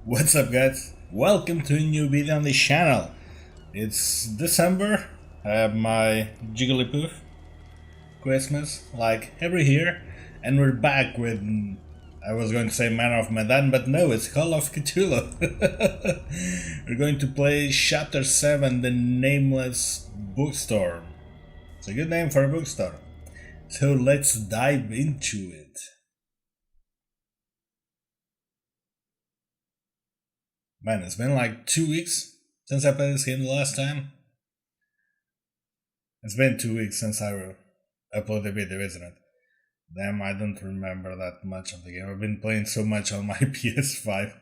What's up, guys? Welcome to a new video on this channel. It's December. I have my Jigglypuff Christmas like every year, and we're back with, I was going to say Man of Medan, but no, it's Call of Cthulhu. We're going to play Chapter 7, The Nameless Bookstore. It's a good name for a bookstore. So let's dive into it. Man, it's been like 2 weeks since I played this game the last time. It's been 2 weeks since I uploaded the video, isn't it? Damn, I don't remember that much of the game. I've been playing so much on my PS5.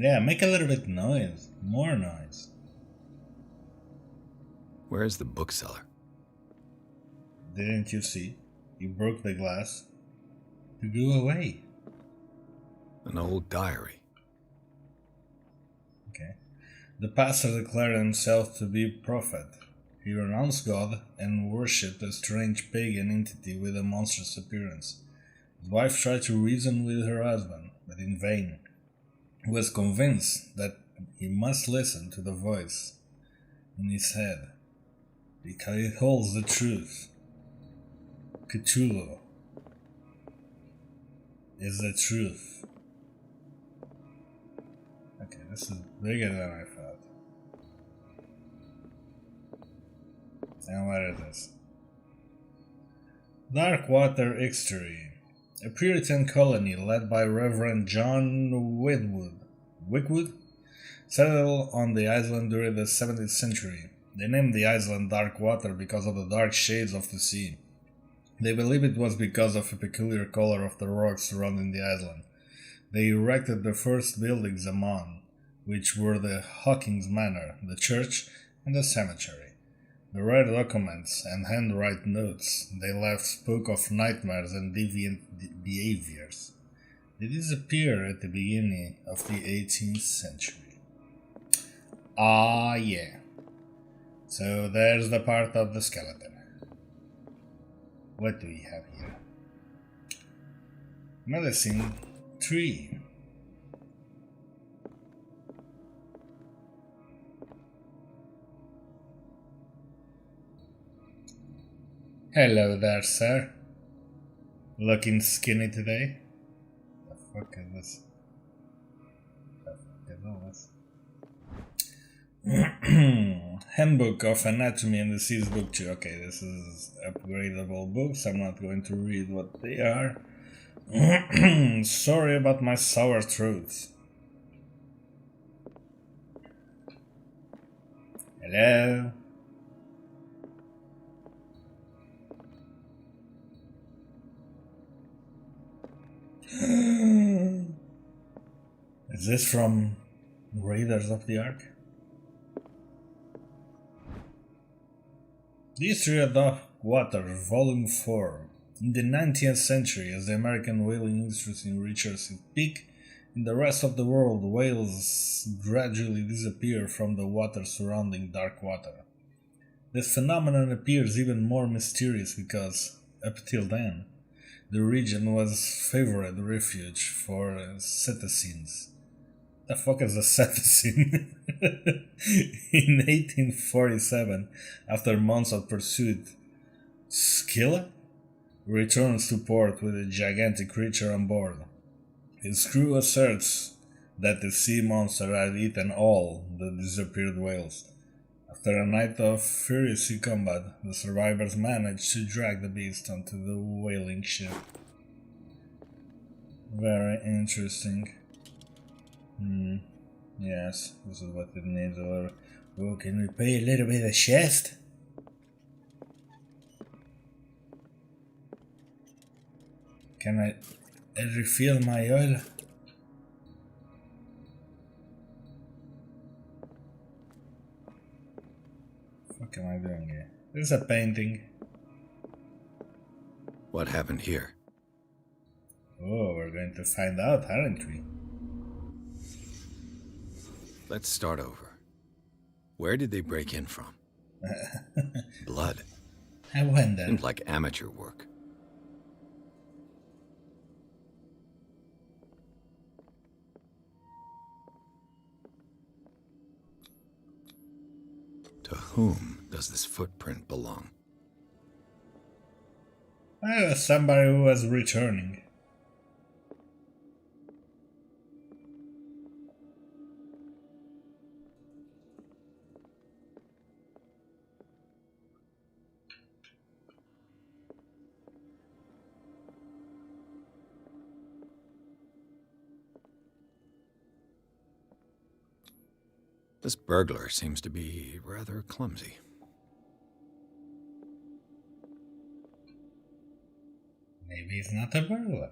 Yeah, make a little bit noise. More noise. Where's the bookseller? Didn't you see? He broke the glass to go away. An old diary. Okay. The pastor declared himself to be prophet. He renounced God and worshipped a strange pagan entity with a monstrous appearance. His wife tried to reason with her husband, but in vain. He was convinced that he must listen to the voice in his head, because it holds the truth. Cthulhu is the truth. Okay, this is bigger than I thought. And what is this? Darkwater History. A Puritan colony led by Reverend John Wickwood settled on the island during the 17th century. They named the island Darkwater because of the dark shades of the sea. They believe it was because of the peculiar color of the rocks surrounding the island. They erected the first buildings among, which were the Hawkins Manor, the church, and the cemetery. The rare documents and handwritten notes they left spoke of nightmares and deviant behaviors. They disappeared at the beginning of the 18th century. Ah, yeah. So there's the part of the skeleton. What do we have here? Medicine 3. Hello there, sir. Looking skinny today? The fuck is this? The fuck is all this? Handbook of Anatomy and Disease Book 2. Okay, this is upgradable books. I'm not going to read what they are. Sorry about my sour throat. Hello? Is this from Raiders of the Ark? The History of Darkwater, Volume 4. In the 19th century, as the American whaling industry reaches its peak, in the rest of the world, whales gradually disappear from the water surrounding Darkwater. This phenomenon appears even more mysterious because, up till then, the region was favored refuge for cetaceans. The fuck is a cetacean? In 1847, after months of pursuit, Scylla returns to port with a gigantic creature on board. His crew asserts that the sea monster had eaten all the disappeared whales. After a night of furious sea combat, the survivors managed to drag the beast onto the whaling ship. Very interesting. Yes, this is what it needs. Oh, can we pay a little bit of chest? Can I refill my oil? What am I doing here? This is a painting. What happened here? Oh, we're going to find out, aren't we? Let's start over. Where did they break in from? Blood. I wonder. Seemed like amateur work. To whom does this footprint belong? Somebody who was returning. This burglar seems to be rather clumsy. Maybe he's not a burglar.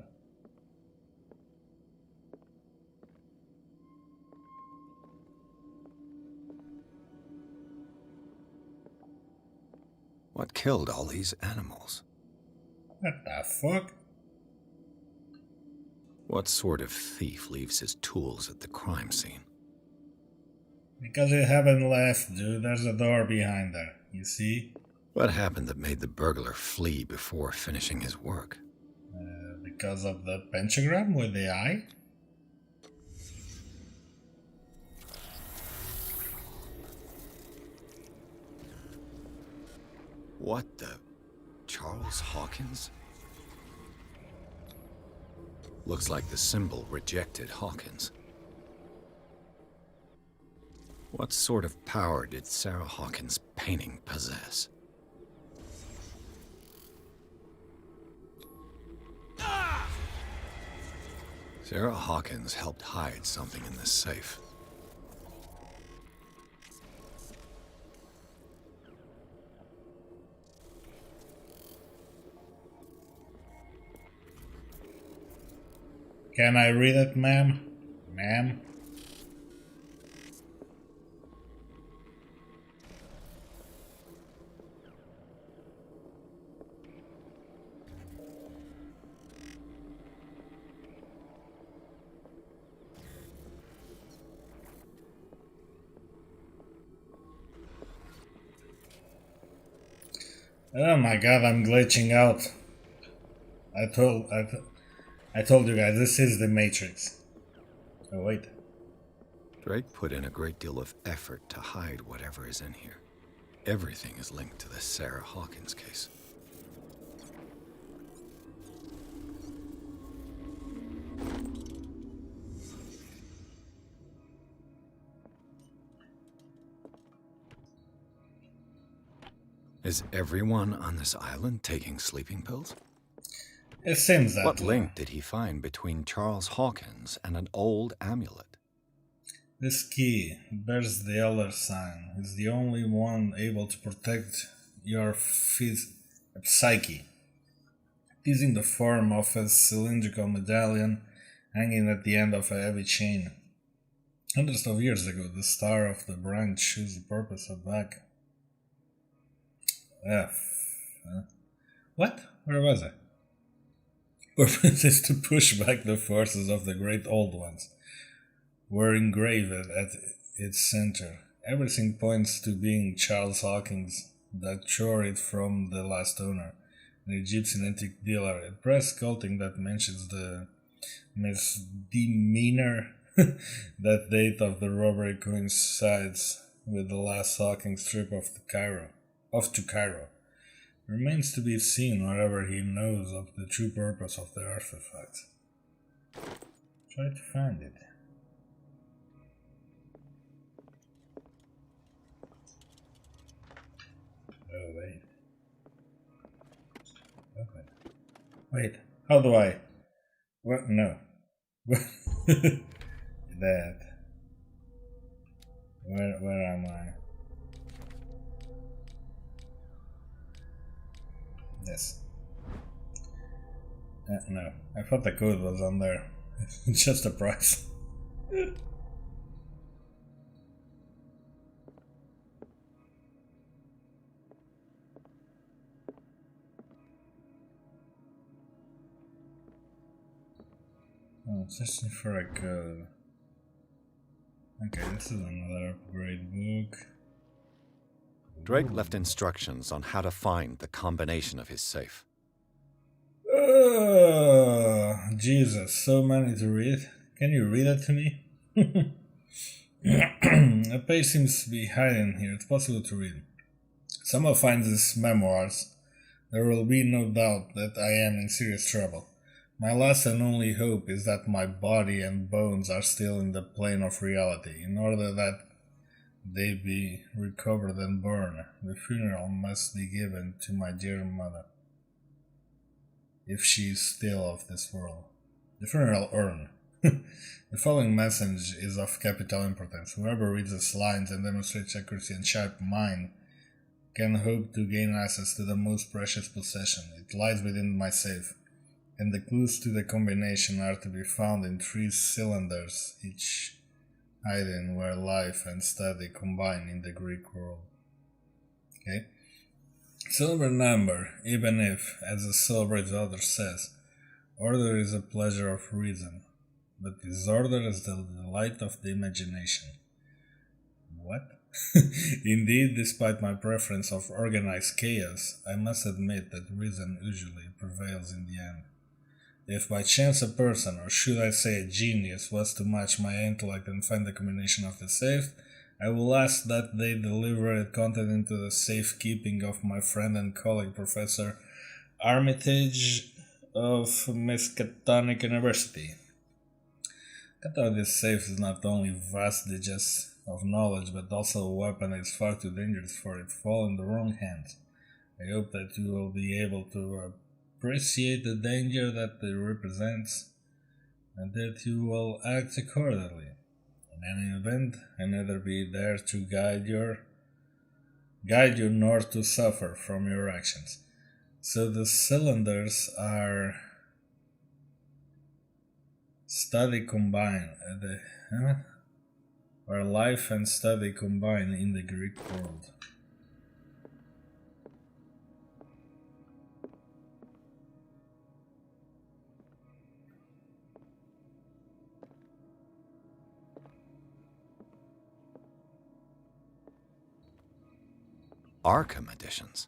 What killed all these animals? What the fuck? What sort of thief leaves his tools at the crime scene? Because you haven't left, dude. There's a door behind there. You see? What happened that made the burglar flee before finishing his work? Because of the pentagram with the eye? What the... Charles Hawkins? Looks like the symbol rejected Hawkins. What sort of power did Sarah Hawkins' painting possess? Sarah Hawkins helped hide something in this safe. Can I read it, ma'am? Ma'am? Oh my god, I'm glitching out. I told you guys, this is the Matrix. Oh wait. Drake put in a great deal of effort to hide whatever is in here. Everything is linked to the Sarah Hawkins case. Is everyone on this island taking sleeping pills? It seems that What way. link did he find between Charles Hawkins and an old amulet? This key bears the Elder sign. It's the only one able to protect your psyche. It is in the form of a cylindrical medallion hanging at the end of a heavy chain. Hundreds of years ago, the star of the branch chose the purpose of back. What? Where was I? Purpose is to push back the forces of the great old ones. Were engraved at its center. Everything points to being Charles Hawkins that tore it from the last owner, an Egyptian antique dealer. A press sculpting that mentions the misdemeanor. That date of the robbery coincides with the last Hawkins trip off to Cairo. Remains to be seen whether he knows of the true purpose of the artifact. Try to find it. Oh, wait. Okay. Wait, how do I? What? No. That. Where am I? Yes. No, I thought the code was on there. It's just a price. Oh, searching for a code. Okay, this is another upgrade book. Drake left instructions on how to find the combination of his safe. Jesus, so many to read. Can you read it to me? A page seems to be hiding here. It's possible to read. Someone finds these memoirs. There will be no doubt that I am in serious trouble. My last and only hope is that my body and bones are still in the plane of reality. In order that they be recovered and burned, the funeral must be given to my dear mother, if she is still of this world. The funeral urn. The following message is of capital importance. Whoever reads these lines and demonstrates accuracy and sharp mind can hope to gain access to the most precious possession. It lies within my safe, and the clues to the combination are to be found in 3 cylinders, each hiding where life and study combine in the Greek world. Okay? Silver number, even if, as the celebrated author says, order is a pleasure of reason, but disorder is the delight of the imagination. What? Indeed, despite my preference of organized chaos, I must admit that reason usually prevails in the end. If by chance a person, or should I say a genius, was to match my intellect and find the combination of the safe, I will ask that they deliver its content into the safekeeping of my friend and colleague Professor Armitage of Miskatonic University. I thought this safe is not only vast digest of knowledge, but also a weapon that is far too dangerous for it to fall in the wrong hands. I hope that you will be able to appreciate the danger that it represents, and that you will act accordingly. In any event, I neither be there to guide you nor to suffer from your actions. So the cylinders are study combined, where life and study combine in the Greek world. Arkham editions.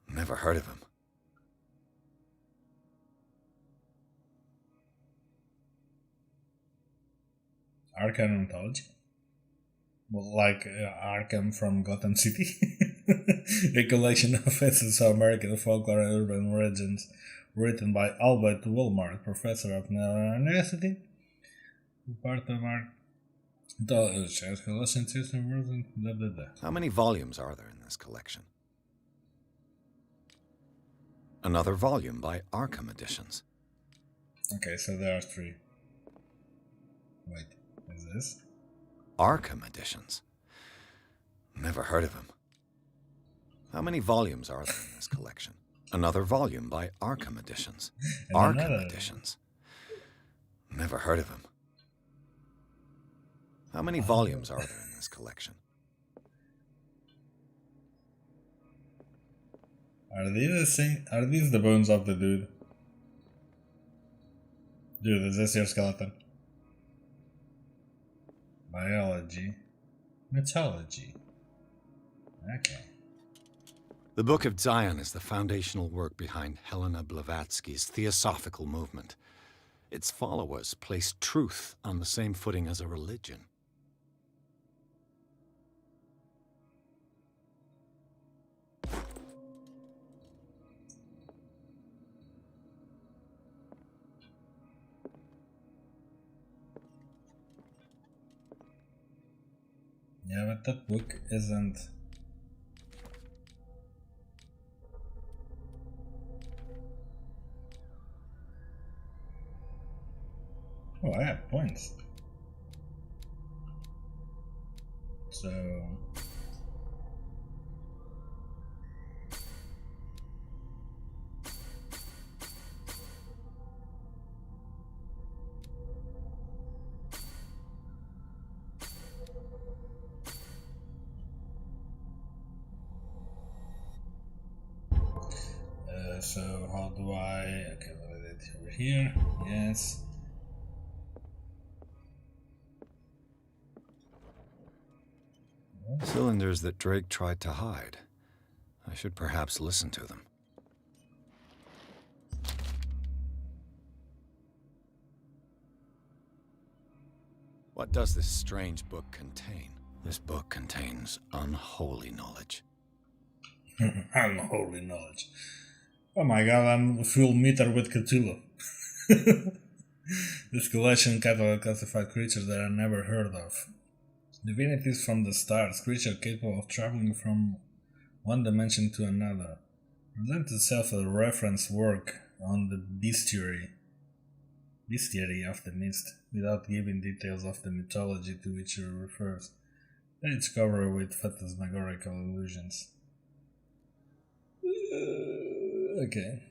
Never heard of him. Arkham Anthology? Well, like Arkham from Gotham City? A collection of essence of American folklore and urban legends written by Albert Walmart, professor of University, part of our collection system. How many volumes are there in this collection? Another volume by Arkham Editions. Okay, so there are 3. Wait, is this? Arkham Editions. Never heard of him. How many volumes are there in this collection? Another volume by Arkham Editions. Arkham Editions. Never heard of him. How many volumes are there in this collection? Are these the same? Are these the bones of the dude? Dude, is this your skeleton? Biology. Mythology. Okay. The Book of Zion is the foundational work behind Helena Blavatsky's Theosophical movement. Its followers place truth on the same footing as a religion. Yeah, but that book isn't... Oh, I have points. So... so how do I... Okay, validate over here. Yes. Cylinders that Drake tried to hide. I should perhaps listen to them. What does this strange book contain? This book contains unholy knowledge. Unholy knowledge. Oh my god, I'm full meter with Cthulhu. This collection catalog classified creatures that I never heard of. Divinities from the stars, creature capable of traveling from one dimension to another. Presents itself as a reference work on the bestiary of the mist, without giving details of the mythology to which it refers. It's covered with phantasmagorical illusions. Okay.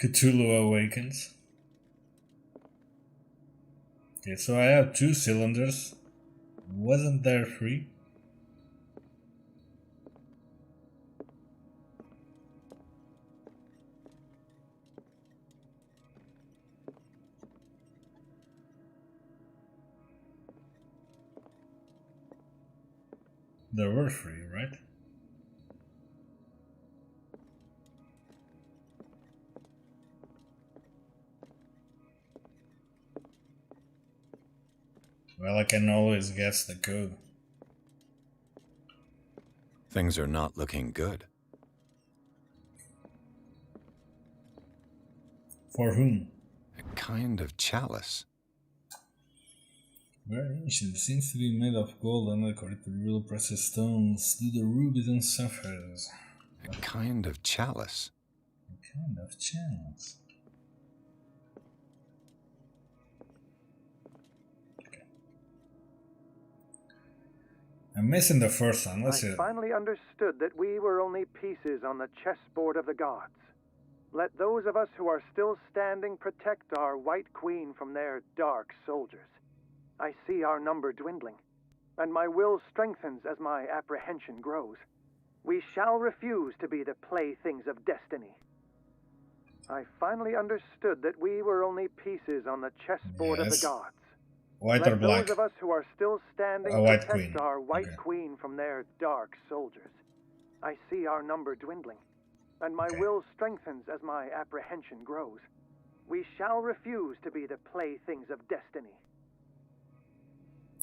Cthulhu Awakens. Okay, so I have 2 cylinders. Wasn't there 3? There were 3, right? Well, I can always guess the code. Things are not looking good. For whom? A kind of chalice. Very ancient. It seems to be made of gold and according to real precious stones, do the rubies and sapphires. A kind of chalice. A kind of chalice. I'm missing the first one. Let's see. I finally understood that we were only pieces on the chessboard of the gods. Let those of us who are still standing protect our White Queen from their dark soldiers. I see our number dwindling, and my will strengthens as my apprehension grows. We shall refuse to be the playthings of destiny. I finally understood that we were only pieces on the chessboard of the gods. White Let or black? those of us who are still standing White protect Queen. our White Queen from their dark soldiers. I see our number dwindling, and my will strengthens as my apprehension grows. We shall refuse to be the playthings of destiny.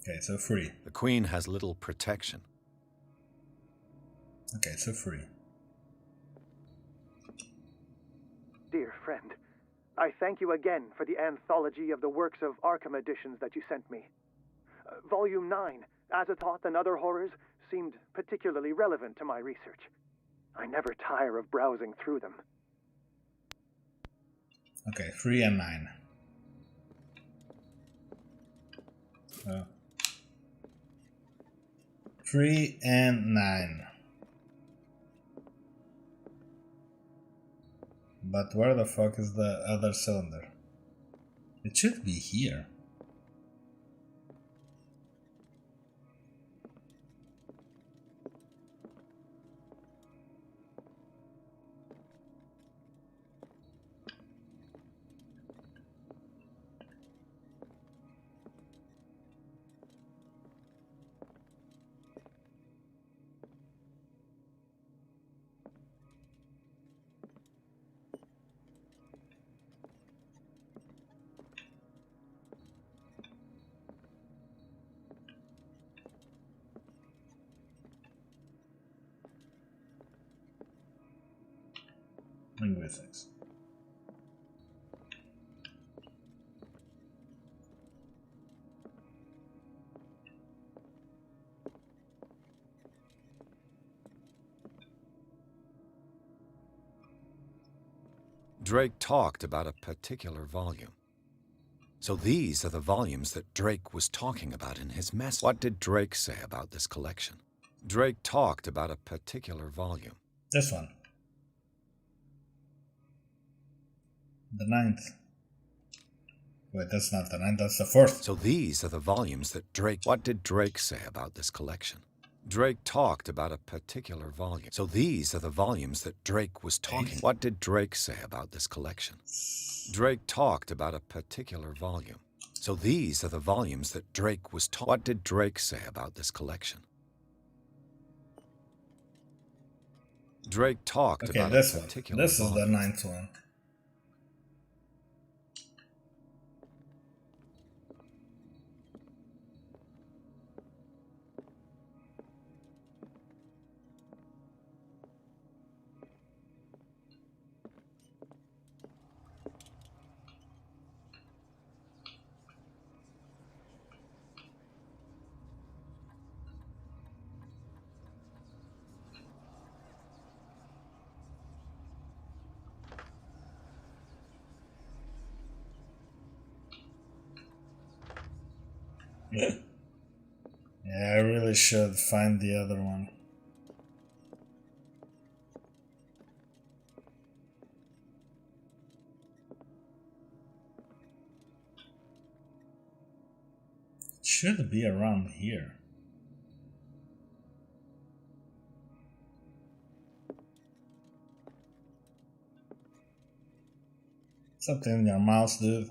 Okay, so 3. The Queen has little protection. Okay, so 3. Dear friend, I thank you again for the anthology of the works of Arkham editions that you sent me. Volume 9, Azathoth and Other Horrors, seemed particularly relevant to my research. I never tire of browsing through them. Okay, 3 and 9. 3 and 9. But where the fuck is the other cylinder? It should be here. Linguistics. Drake talked about a particular volume. So these are the volumes that Drake was talking about in his message. What did Drake say about this collection? Drake talked about a particular volume. This one. The 9th. Wait, that's not the 9th, that's the 4th. So these are the volumes that Drake... What did Drake say about this collection? Drake talked about a particular volume. So these are the volumes that Drake was talking... What did Drake say about this collection? Drake talked about a particular volume. So these are the volumes that Drake was taught. What did Drake say about this collection? Drake talked Okay, about this a one. particular This is the volume. ninth one. Yeah, I really should find the other one. It should be around here. Something in your mouse, dude.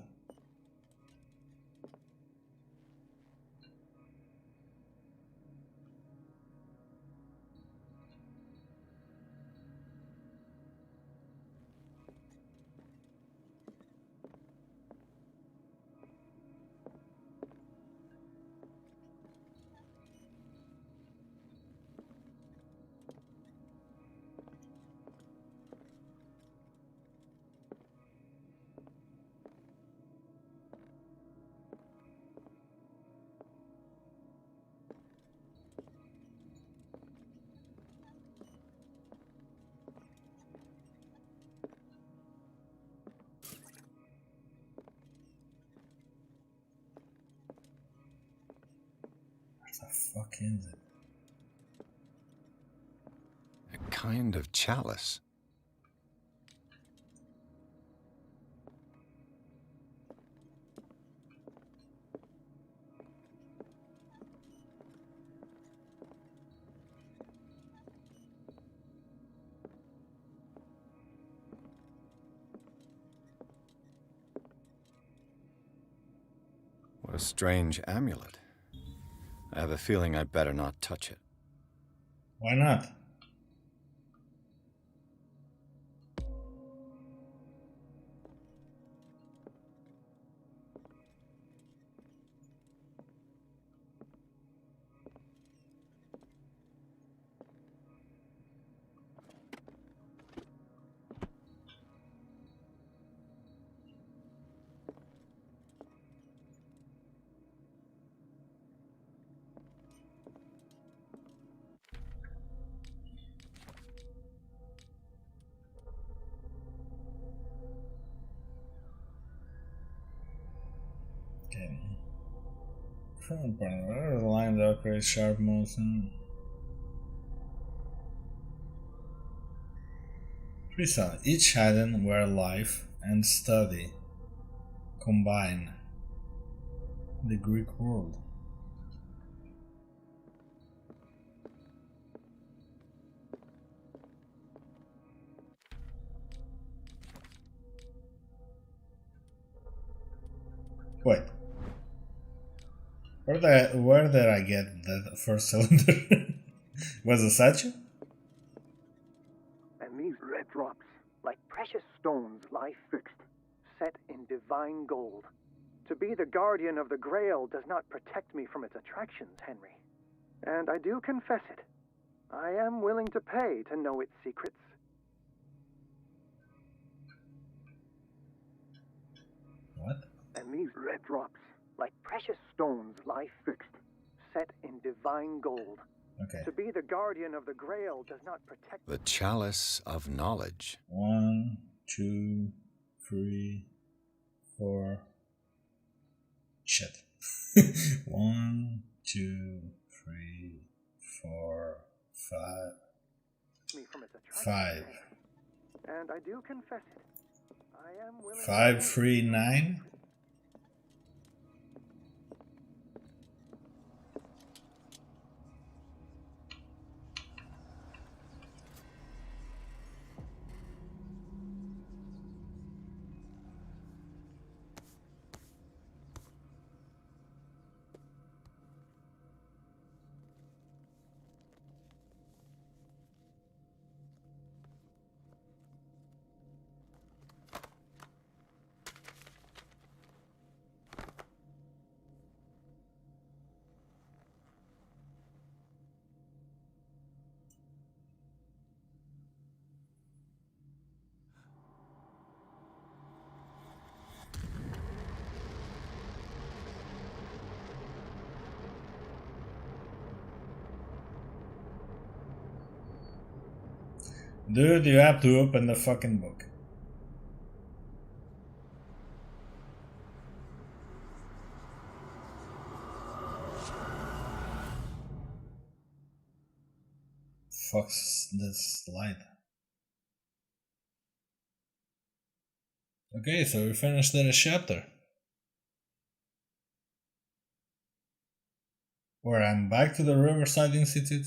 What the fuck is it? A kind of chalice. What a strange amulet. I have a feeling I'd better not touch it. Why not? Okay. Front burner. Where are the lines are create sharp motion? Prisa. Each hidden where life and study combine. The Greek world. Wait. Where did I get that first cylinder? Was it statue? And these red drops, like precious stones, lie fixed, set in divine gold. To be the guardian of the Grail does not protect me from its attractions, Henry. And I do confess it. I am willing to pay to know its secrets. What? And these red drops, like precious stones, lie fixed, set in divine gold. Okay. To be the guardian of the Grail does not protect... The chalice of knowledge. 1, 2, 3, 4. Shit. 1, 2, 3, 4, 5. Me from its attractions, 5. Henry. And I do confess it. I am willing 5, 3, 9. Dude, you have to open the fucking book. Fuck's this light. Okay, so we finished the chapter. Where I'm back to the Riverside Institute.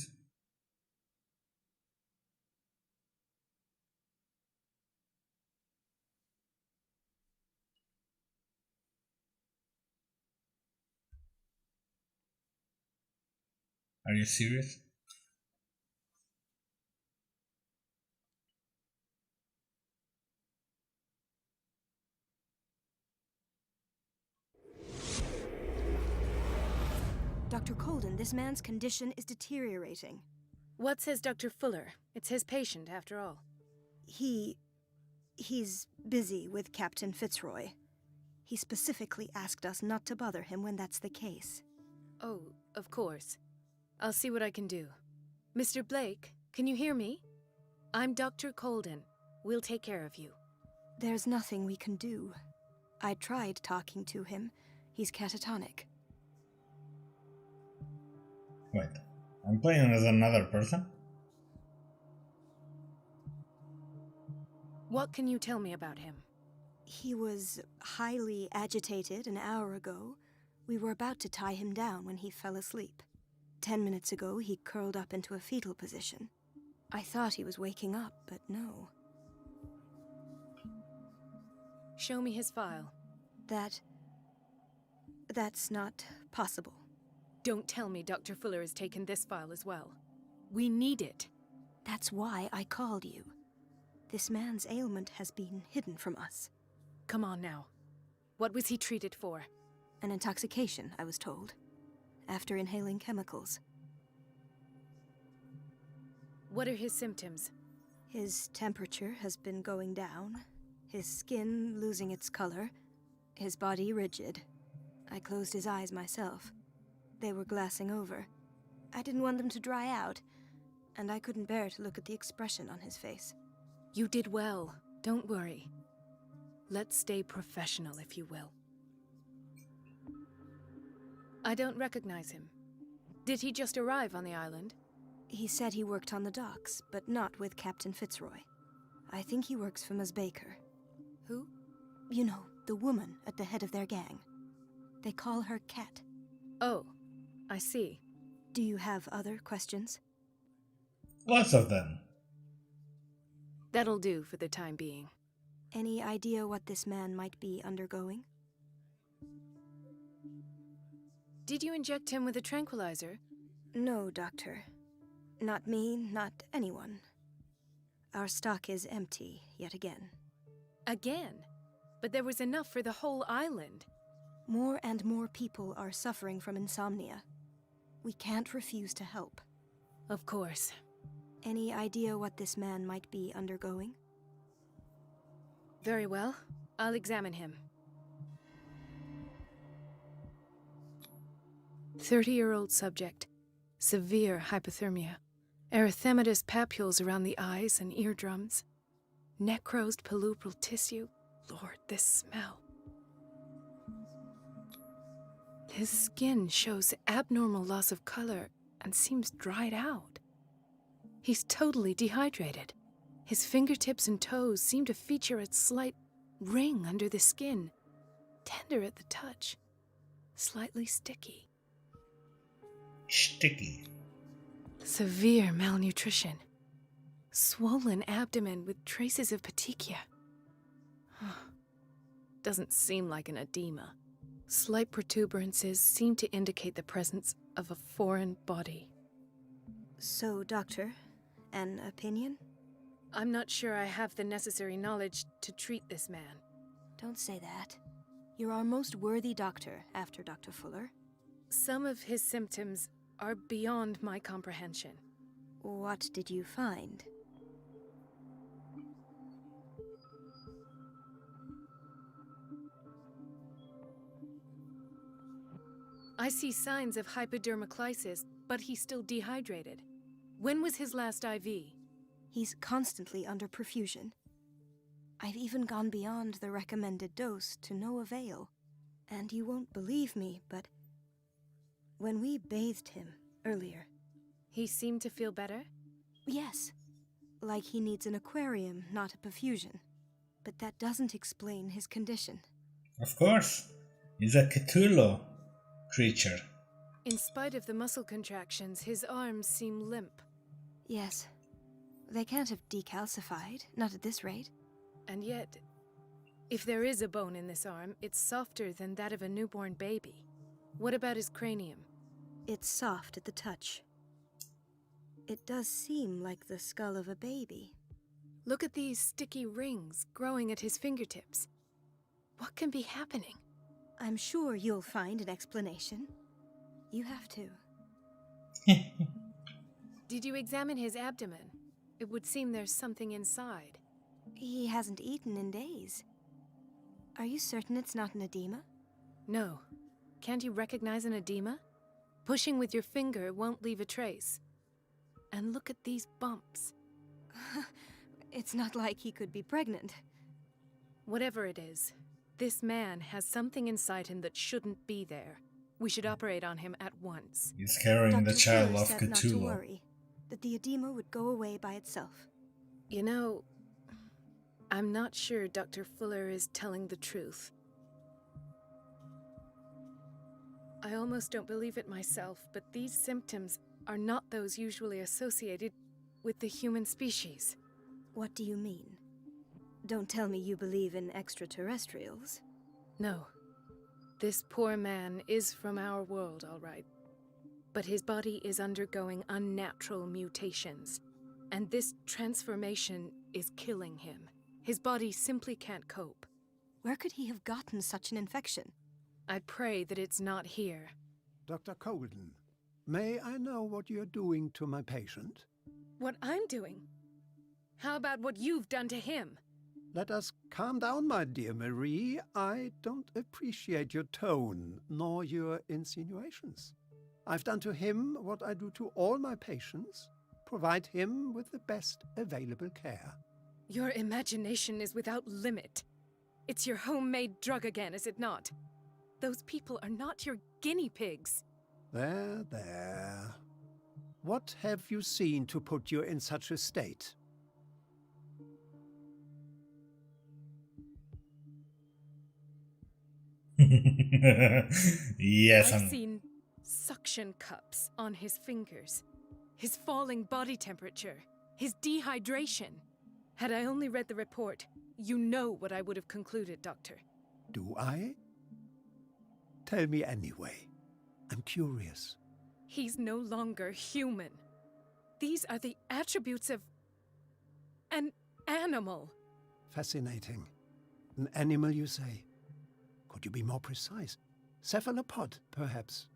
Are you serious? Dr. Colden, this man's condition is deteriorating. What says Dr. Fuller? It's his patient, after all. He's busy with Captain Fitzroy. He specifically asked us not to bother him when that's the case. Oh, of course. I'll see what I can do. Mr. Blake, can you hear me? I'm Dr. Colden. We'll take care of you. There's nothing we can do. I tried talking to him. He's catatonic. Wait, I'm playing as another person? What can you tell me about him? He was highly agitated an hour ago. We were about to tie him down when he fell asleep. 10 minutes ago, he curled up into a fetal position. I thought he was waking up, but no. Show me his file. That's not possible. Don't tell me Dr. Fuller has taken this file as well. We need it. That's why I called you. This man's ailment has been hidden from us. Come on now. What was he treated for? An intoxication, I was told, after inhaling chemicals. What are his symptoms? His temperature has been going down, his skin losing its color, his body rigid. I closed his eyes myself. They were glassing over. I didn't want them to dry out, and I couldn't bear to look at the expression on his face. You did well. Don't worry. Let's stay professional, if you will. I don't recognize him. Did he just arrive on the island? He said he worked on the docks, but not with Captain Fitzroy. I think he works for Ms. Baker. Who? You know, the woman at the head of their gang. They call her Cat. Oh, I see. Do you have other questions? Lots of them. That'll do for the time being. Any idea what this man might be undergoing? Did you inject him with a tranquilizer? No, Doctor. Not me, not anyone. Our stock is empty, yet again. Again? But there was enough for the whole island. More and more people are suffering from insomnia. We can't refuse to help. Of course. Any idea what this man might be undergoing? Very well. I'll examine him. 30-year-old subject. Severe hypothermia. Erythematous papules around the eyes and eardrums. Necrosed palpebral tissue. Lord, this smell. His skin shows abnormal loss of color and seems dried out. He's totally dehydrated. His fingertips and toes seem to feature a slight ring under the skin, tender at the touch, slightly sticky. Sticky. Severe malnutrition. Swollen abdomen with traces of petechia. Doesn't seem like an edema. Slight protuberances seem to indicate the presence of a foreign body. So, Doctor, an opinion? I'm not sure I have the necessary knowledge to treat this man. Don't say that. You're our most worthy doctor after Dr. Fuller. Some of his symptoms are beyond my comprehension. What did you find? I see signs of hypodermoclysis, but he's still dehydrated. When was his last IV? He's constantly under perfusion. I've even gone beyond the recommended dose to no avail. And you won't believe me, but when we bathed him earlier... He seemed to feel better? Yes. Like he needs an aquarium, not a perfusion. But that doesn't explain his condition. Of course. He's a Cthulhu creature. In spite of the muscle contractions, his arms seem limp. Yes. They can't have decalcified, not at this rate. And yet, if there is a bone in this arm, it's softer than that of a newborn baby. What about his cranium? It's soft at the touch. It does seem like the skull of a baby. Look at these sticky rings growing at his fingertips. What can be happening? I'm sure you'll find an explanation. You have to. Did you examine his abdomen? It would seem there's something inside. He hasn't eaten in days. Are you certain it's not an edema? No. Can't you recognize an edema? Pushing with your finger won't leave a trace. And look at these bumps. It's not like he could be pregnant. Whatever it is, this man has something inside him that shouldn't be there. We should operate on him at once. He's carrying the Dr. child Fuller of said not to Cthulhu. worry, that the edema would go away by itself. You know, I'm not sure Dr. Fuller is telling the truth. I almost don't believe it myself, but these symptoms are not those usually associated with the human species. What do you mean? Don't tell me you believe in extraterrestrials. No. This poor man is from our world, all right. But his body is undergoing unnatural mutations. And this transformation is killing him. His body simply can't cope. Where could he have gotten such an infection? I pray that it's not here. Dr. Colden, may I know what you're doing to my patient? What I'm doing? How about what you've done to him? Let us calm down, my dear Marie. I don't appreciate your tone, nor your insinuations. I've done to him what I do to all my patients. Provide him with the best available care. Your imagination is without limit. It's your homemade drug again, is it not? Those people are not your guinea pigs. There, there. What have you seen to put you in such a state? Yes, I've seen suction cups on his fingers, his falling body temperature, his dehydration. Had I only read the report, you know what I would have concluded, Doctor. Do I? Tell me anyway. I'm curious. He's no longer human. These are the attributes of an animal. Fascinating. An animal, you say? Could you be more precise? Cephalopod, perhaps?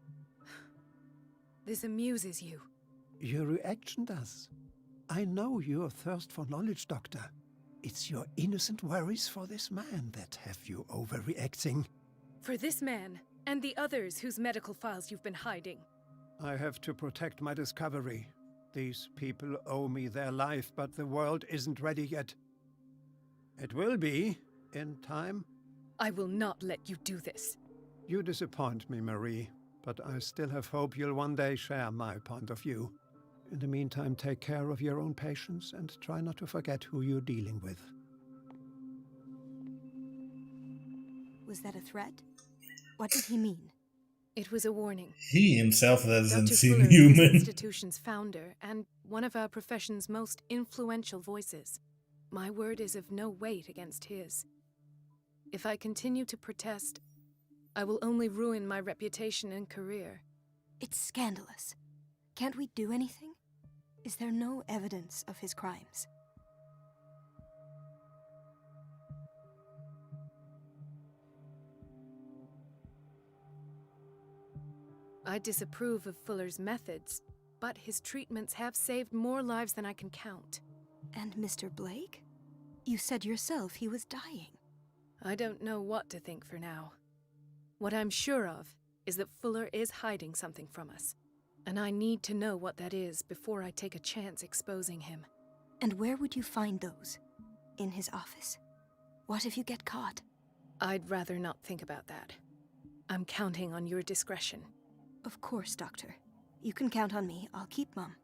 This amuses you. Your reaction does. I know your thirst for knowledge, Doctor. It's your innocent worries for this man that have you overreacting. For this man, and the others whose medical files you've been hiding. I have to protect my discovery. These people owe me their life, but the world isn't ready yet. It will be, in time. I will not let you do this. You disappoint me, Marie, but I still have hope you'll one day share my point of view. In the meantime, take care of your own patients and try not to forget who you're dealing with. Was that a threat? What did he mean? It was a warning. he himself doesn't Dr. seem Fuller is human. this institution's founder and one of our profession's most influential voices. My word is of no weight against his. If I continue to protest, I will only ruin my reputation and career. It's scandalous. Can't we do anything? Is there no evidence of his crimes? I disapprove of Fuller's methods, but his treatments have saved more lives than I can count. And Mr. Blake? You said yourself he was dying. I don't know what to think for now. What I'm sure of is that Fuller is hiding something from us, and I need to know what that is before I take a chance exposing him. And where would you find those? In his office. What if you get caught? I'd rather not think about that. I'm counting on your discretion. Of course, Doctor. You can count on me. I'll keep Mum.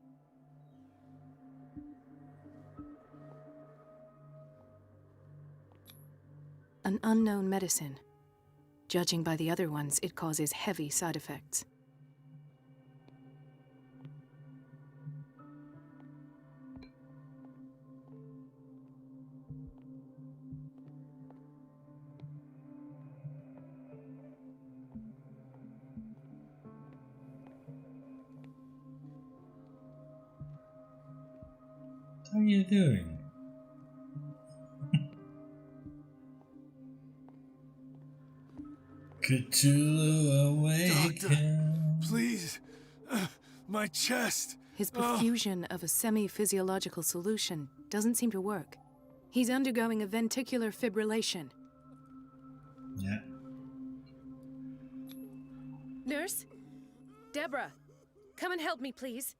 An unknown medicine. Judging by the other ones, it causes heavy side effects. What are you doing? Cthulhu awaken. Doctor, please. My chest. His perfusion of a semi-physiological solution doesn't seem to work. He's undergoing a ventricular fibrillation. Yeah. Nurse? Deborah, come and help me, please.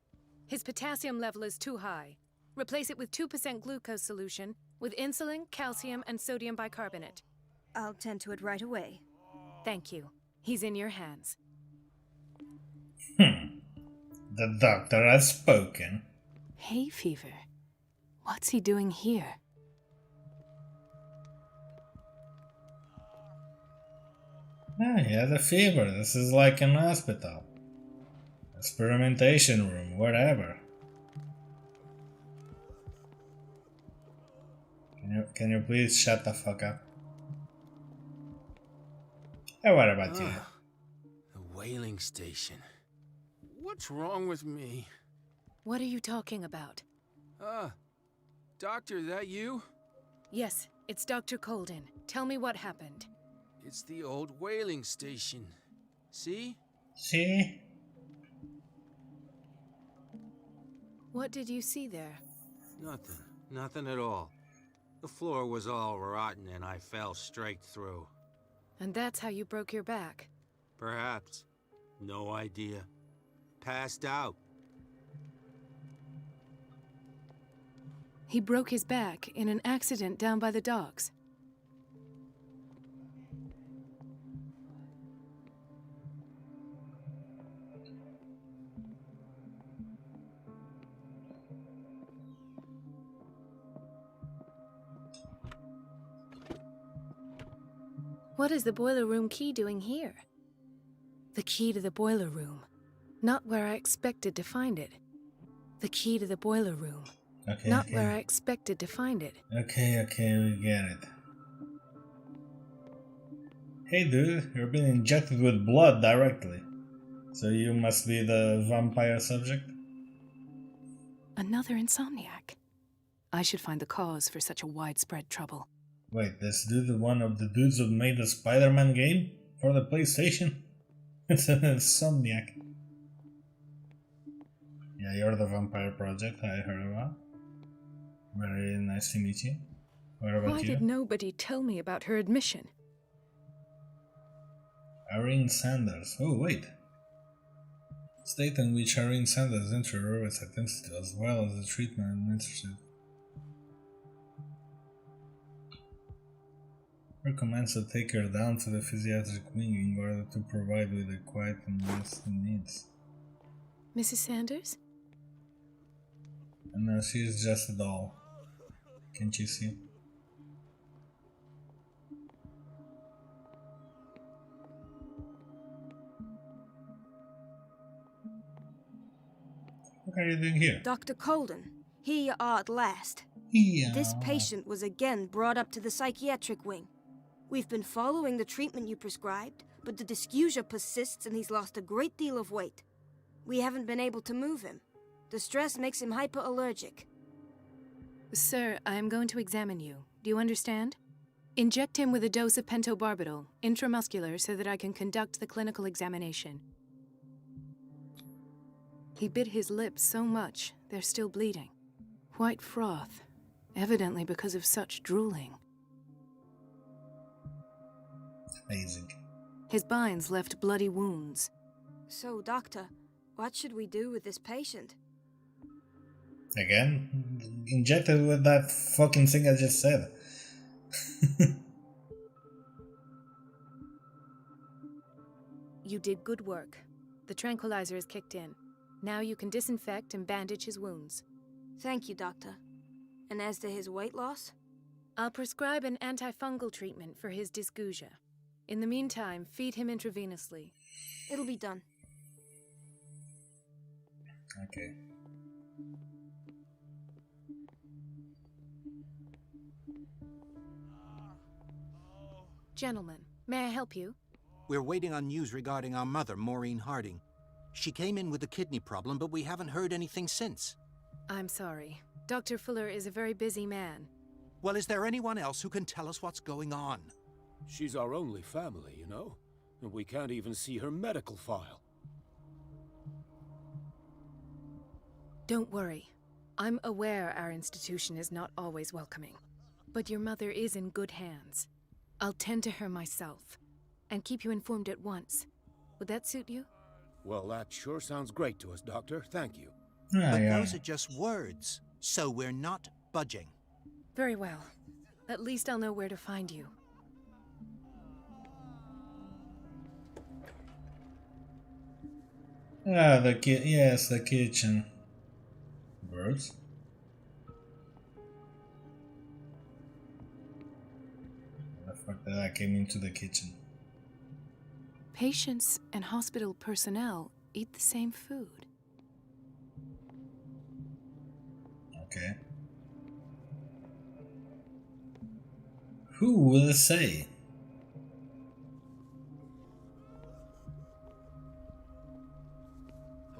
His potassium level is too high. Replace it with 2% glucose solution with insulin, calcium, and sodium bicarbonate. I'll tend to it right away. Thank you. He's in your hands. The doctor has spoken. Hay fever. What's he doing here? Yeah, he had a fever. This is like an hospital. Experimentation room, whatever. Can you please shut the fuck up? Hey, what about you? The whaling station. What's wrong with me? What are you talking about? Doctor, that you? Yes, it's Dr. Colden. Tell me what happened. It's the old whaling station. See? See? What did you see there? Nothing. Nothing at all. The floor was all rotten and I fell straight through. And that's how you broke your back? Perhaps. No idea. Passed out. He broke his back in an accident down by the docks. What is the boiler room key doing here? The key to the boiler room. Not where I expected to find it. The key to the boiler room. Okay, Not where I expected to find it. Okay, we get it. Hey dude, you're being injected with blood directly. So you must be the vampire subject? Another insomniac. I should find the cause for such a widespread trouble. Wait, this dude is one of the dudes who made the Spider-Man game for the PlayStation? It's an insomniac. Yeah, you're the vampire project I heard about. Very nice to meet you. What about Why you? did nobody tell me about her admission? Irene Sanders. Oh, wait. State in which Irene Sanders entered Riverside Institute as well as the treatment administered. Recommends to take her down to the physiatric wing in order to provide with the quiet and rest she needs. Mrs. Sanders? And now she is just a doll. Can't you see? What are you doing here? Dr. Colden, here you are at last. Yeah. This patient was again brought up to the psychiatric wing. We've been following the treatment you prescribed, but the dysgeusia persists and he's lost a great deal of weight. We haven't been able to move him. The stress makes him hyperallergic. Sir, I am going to examine you. Do you understand? Inject him with a dose of pentobarbital, intramuscular, so that I can conduct the clinical examination. He bit his lips so much, they're still bleeding. White froth, evidently because of such drooling. Amazing. His binds left bloody wounds. So, Doctor, what should we do with this patient? Again? injected with that fucking thing I just said. You did good work. The tranquilizer is kicked in. Now you can disinfect and bandage his wounds. Thank you, Doctor. And as to his weight loss? I'll prescribe an antifungal treatment for his dysgeusia. In the meantime, feed him intravenously. It'll be done. Okay. Gentlemen, may I help you? We're waiting on news regarding our mother, Maureen Harding. She came in with a kidney problem, but we haven't heard anything since. I'm sorry. Dr. Fuller is a very busy man. Well, is there anyone else who can tell us what's going on? She's our only family, you know? And we can't even see her medical file. Don't worry. I'm aware our institution is not always welcoming. But your mother is in good hands. I'll tend to her myself, and keep you informed at once. Would that suit you? Well, that sure sounds great to us, Doctor. Thank you. But those are just words, so we're not budging. Very well. At least I'll know where to find you. Ah, yes, the kitchen. Birds? The fuck that I came into the kitchen. Patients and hospital personnel eat the same food. Okay. Who will say?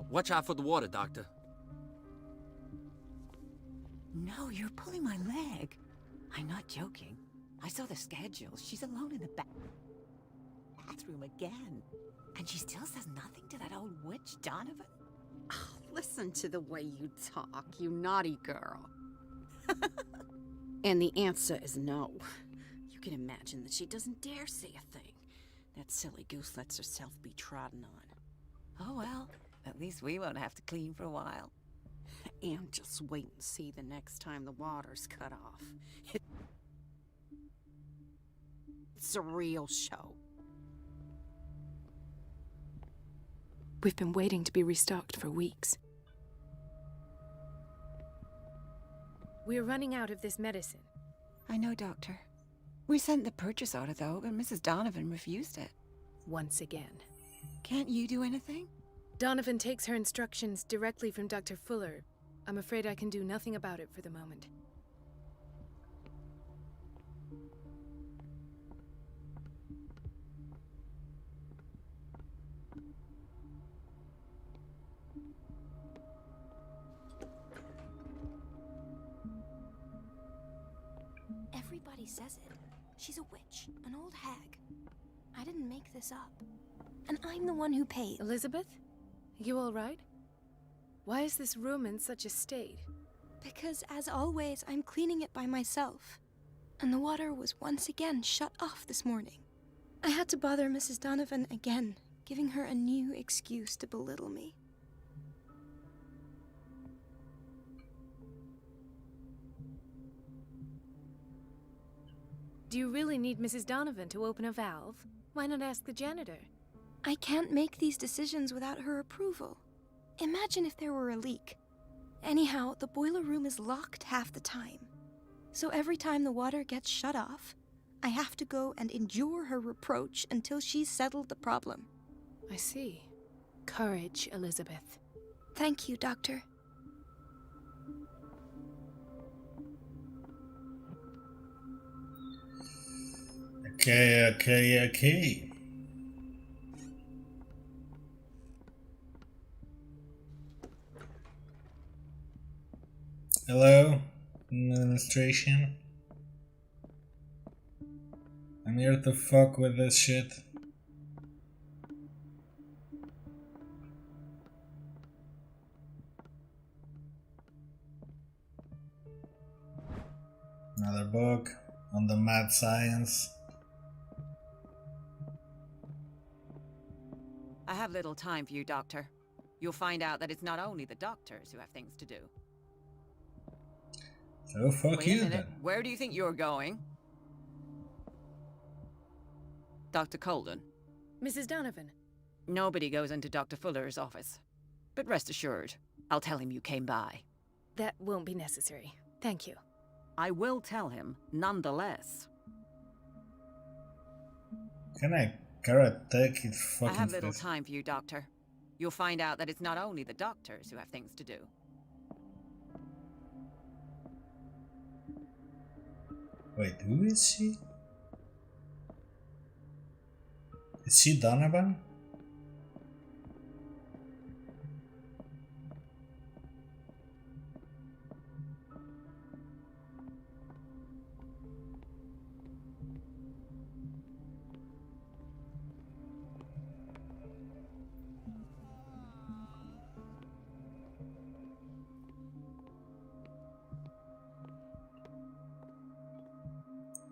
Watch out for the water, Doctor. No, you're pulling my leg. I'm not joking. I saw the schedule. She's alone in the bathroom again. And she still says nothing to that old witch, Donovan? Oh, listen to the way you talk, you naughty girl. And the answer is no. You can imagine that she doesn't dare say a thing. That silly goose lets herself be trodden on. Oh, well. At least we won't have to clean for a while. And just wait and see the next time the water's cut off. It's a real show. We've been waiting to be restocked for weeks. We're running out of this medicine. I know, Doctor. We sent the purchase order, though, and Mrs. Donovan refused it. Once again. Can't you do anything? Donovan takes her instructions directly from Dr. Fuller. I'm afraid I can do nothing about it for the moment. Everybody says it. She's a witch, an old hag. I didn't make this up. And I'm the one who paid. Elizabeth? You all right? Why is this room in such a state? Because, as always, I'm cleaning it by myself. And the water was once again shut off this morning. I had to bother Mrs. Donovan again, giving her a new excuse to belittle me. Do you really need Mrs. Donovan to open a valve? Why not ask the janitor? I can't make these decisions without her approval. Imagine if there were a leak. Anyhow, the boiler room is locked half the time. So every time the water gets shut off, I have to go and endure her reproach until she's settled the problem. I see. Courage, Elizabeth. Thank you, Doctor. Okay. Hello, administration. I'm here to fuck with this shit. Another book on the mad science. I have little time for you, Doctor. You'll find out that it's not only the doctors who have things to do. So fuck Wait you a minute. then. Where do you think you're going? Dr. Colden. Mrs. Donovan. Nobody goes into Dr. Fuller's office. But rest assured, I'll tell him you came by. That won't be necessary. Thank you. I will tell him, nonetheless. Can I take it I fucking have little face? time for you, Doctor. You'll find out that it's not only the doctors who have things to do. Wait, who is she? Is she Donovan?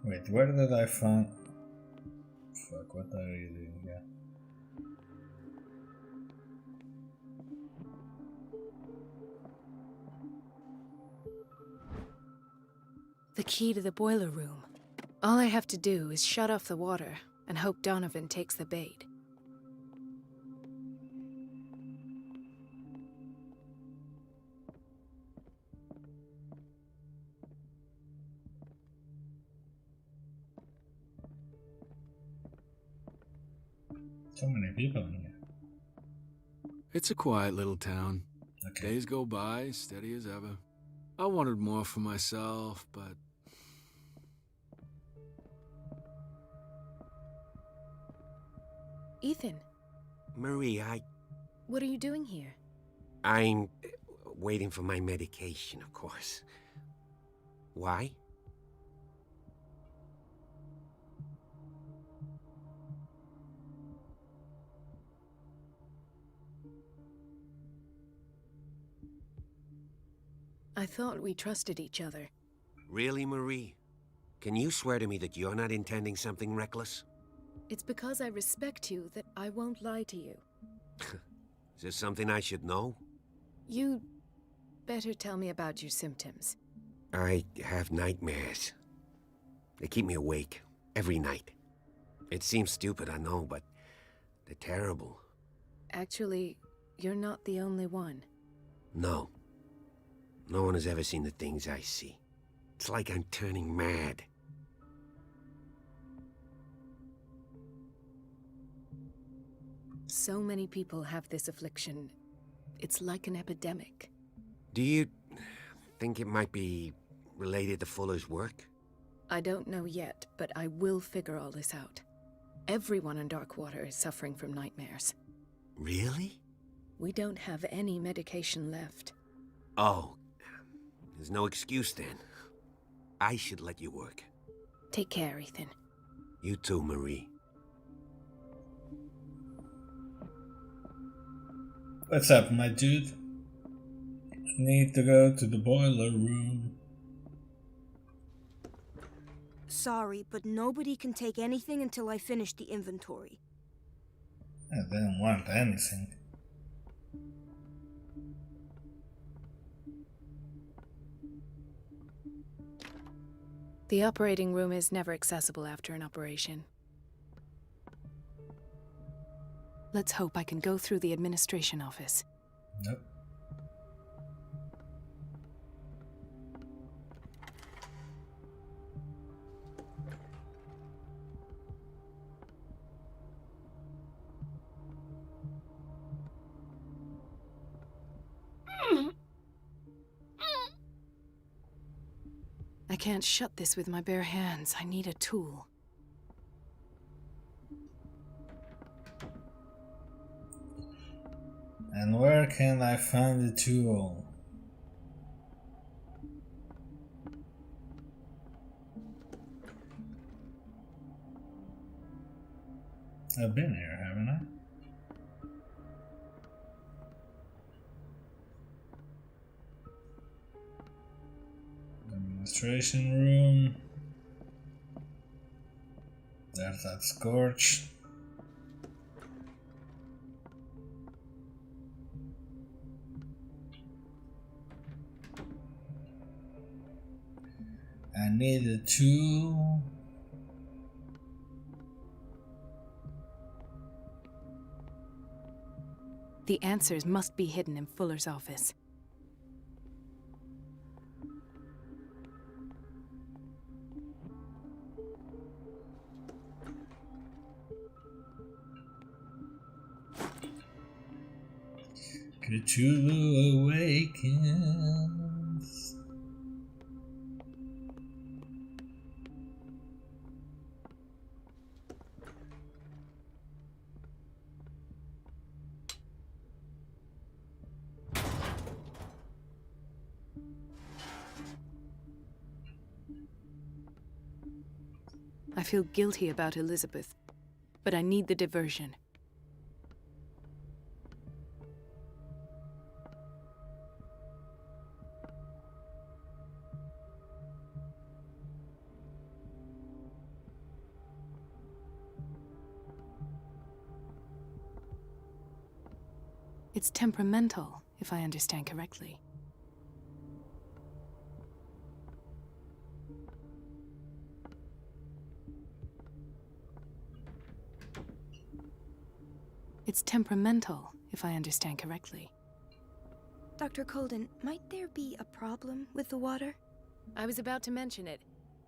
Wait, where did I find... Fuck, what are you doing here? The key to the boiler room. All I have to do is shut off the water and hope Donovan takes the bait. So many people in here. It's a quiet little town. Okay. Days go by, steady as ever. I wanted more for myself, but... Ethan, Marie, what are you doing here? I'm waiting for my medication, of course. Why? I thought we trusted each other. Really, Marie? Can you swear to me that you're not intending something reckless? It's because I respect you that I won't lie to you. Is there something I should know? You better tell me about your symptoms. I have nightmares. They keep me awake every night. It seems stupid, I know, but they're terrible. Actually, you're not the only one. No. No one has ever seen the things I see. It's like I'm turning mad. So many people have this affliction. It's like an epidemic. Do you think it might be related to Fuller's work? I don't know yet, but I will figure all this out. Everyone in Darkwater is suffering from nightmares. Really? We don't have any medication left. Oh, there's no excuse then. I should let you work. Take care, Ethan. You too, Marie. What's up, my dude? I need to go to the boiler room. Sorry, but nobody can take anything until I finish the inventory. I didn't want anything. The operating room is never accessible after an operation. Let's hope I can go through the administration office. Nope. I can't shut this with my bare hands. I need a tool. And where can I find the tool? I've been here, haven't I? Administration room. There's that scorch. I needed to... The answers must be hidden in Fuller's office. Cthulhu awakens. I feel guilty about Elizabeth, but I need the diversion. It's temperamental, if I understand correctly. It's temperamental, if I understand correctly. Dr. Colden, might there be a problem with the water? I was about to mention it.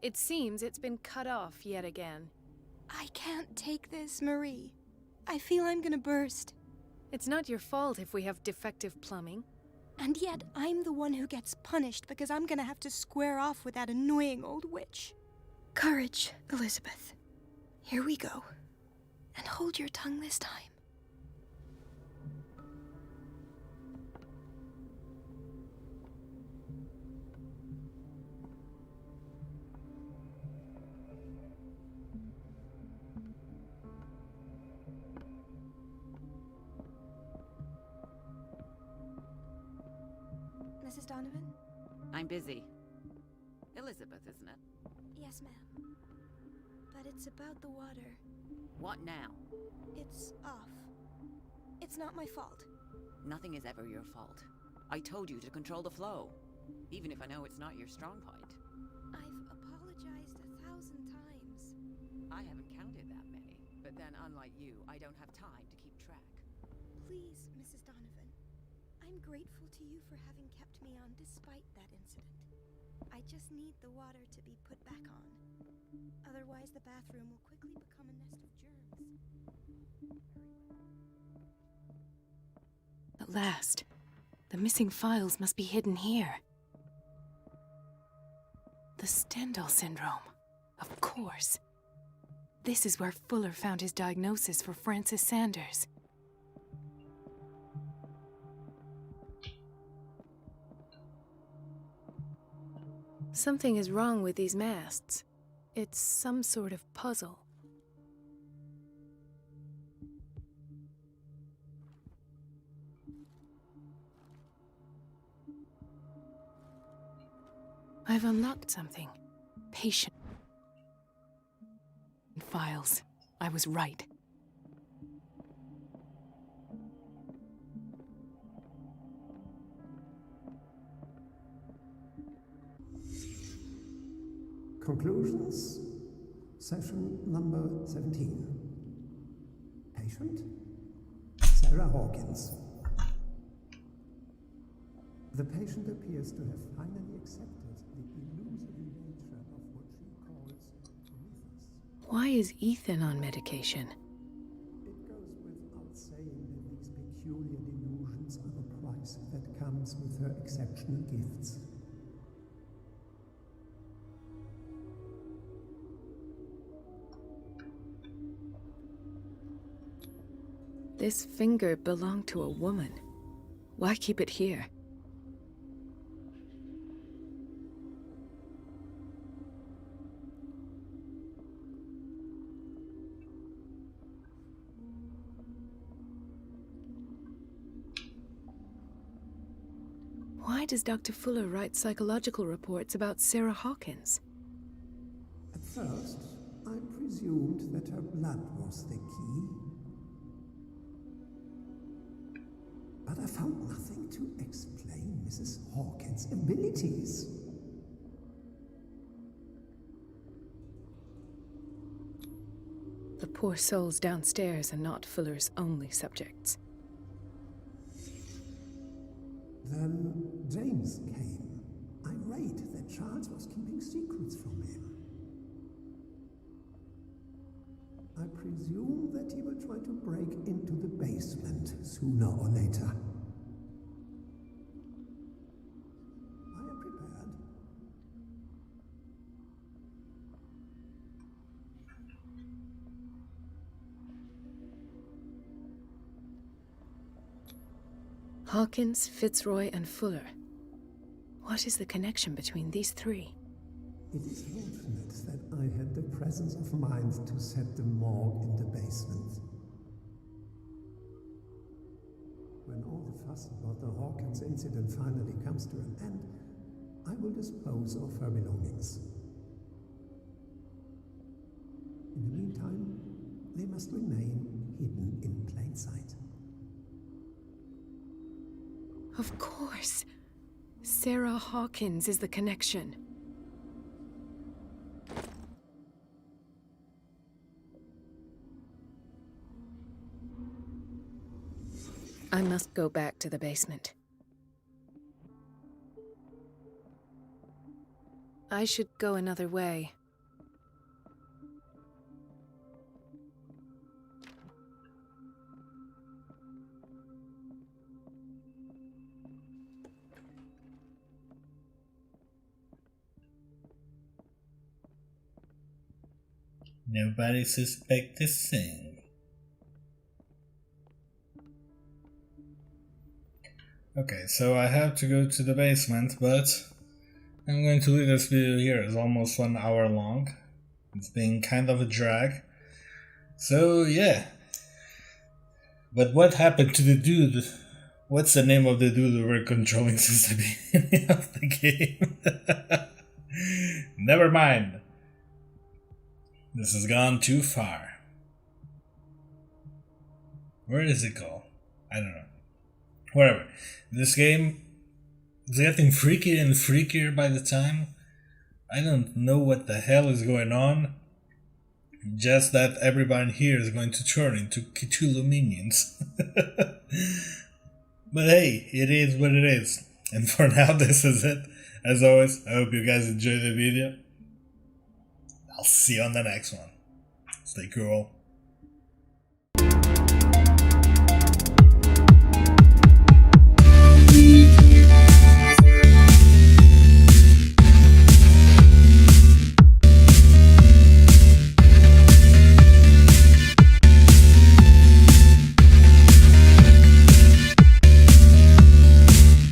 It seems it's been cut off yet again. I can't take this, Marie. I feel I'm gonna burst. It's not your fault if we have defective plumbing. And yet, I'm the one who gets punished because I'm gonna have to square off with that annoying old witch. Courage, Elizabeth. Here we go. And hold your tongue this time. Mrs. Donovan? I'm busy. Elizabeth, isn't it? Yes, ma'am. But it's about the water. What now? It's off. It's not my fault. Nothing is ever your fault. I told you to control the flow, even if I know it's not your strong point. I've apologized 1,000 times. I haven't counted that many, but then unlike you, I don't have time to keep track. Please, Mrs. Donovan. I'm grateful to you for having kept me on despite that incident. I just need the water to be put back on. Otherwise, the bathroom will quickly become a nest of germs. At last. The missing files must be hidden here. The Stendhal syndrome. Of course. This is where Fuller found his diagnosis for Francis Sanders. Something is wrong with these masts. It's some sort of puzzle. I've unlocked something. Patient. Files. I was right. Conclusions. Session number 17. Patient? Sarah Hawkins. The patient appears to have finally accepted the illusory nature of what she calls Prometheus. Why is Ethan on medication? It goes without saying that these peculiar delusions are the price that comes with her exceptional gifts. This finger belonged to a woman. Why keep it here? Why does Dr. Fuller write psychological reports about Sarah Hawkins? At first, I presumed that her blood was the key. But I found nothing to explain Mrs. Hawkins' abilities. The poor souls downstairs are not Fuller's only subjects. Then James came, irate that Charles was keeping secrets from him. I presume that he will try to break into the basement sooner or later. I am prepared. Hawkins, Fitzroy, and Fuller. What is the connection between these three? It is fortunate that I had the presence of mind to set the morgue in the basement. When all the fuss about the Hawkins incident finally comes to an end, I will dispose of her belongings. In the meantime, they must remain hidden in plain sight. Of course! Sarah Hawkins is the connection. I must go back to the basement. I should go another way. Nobody suspects a thing. Okay, so I have to go to the basement, but I'm going to leave this video here. It's almost 1 hour long. It's been kind of a drag. So yeah. But what happened to the dude? What's the name of the dude we were controlling since the beginning of the game? Never mind. This has gone too far. Where is it called? I don't know. Whatever. This game is getting freakier and freakier by the time. I don't know what the hell is going on. Just that everybody here is going to turn into Cthulhu minions. But hey, it is what it is. And for now, this is it. As always, I hope you guys enjoyed the video. I'll see you on the next one. Stay cool.